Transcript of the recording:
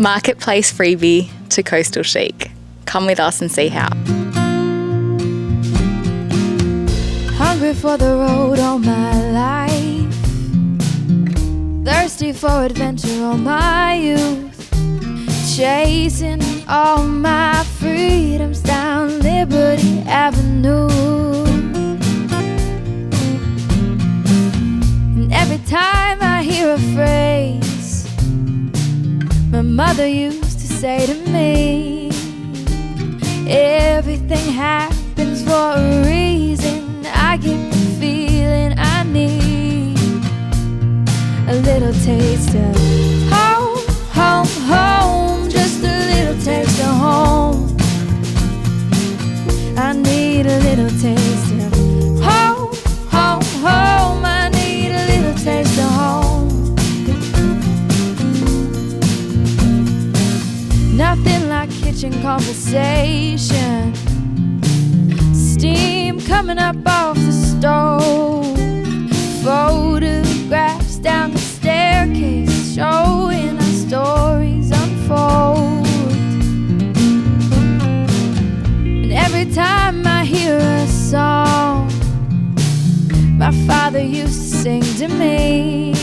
Marketplace freebie to coastal chic. Come with us and see how. Hungry for the road all my life, thirsty for adventure all my youth, chasing all my freedoms down Liberty Avenue. And every time I hear a phrase my mother used to say to me, everything happens for a reason, I get the feeling I need a little taste of home, home, home, just a little taste of home. I need a little taste of home, home, home. I need a little taste of home. Nothing like kitchen conversation, steam coming up off the stove, photographs down the staircase showing our stories unfold. And every time I hear a song my father used to sing to me,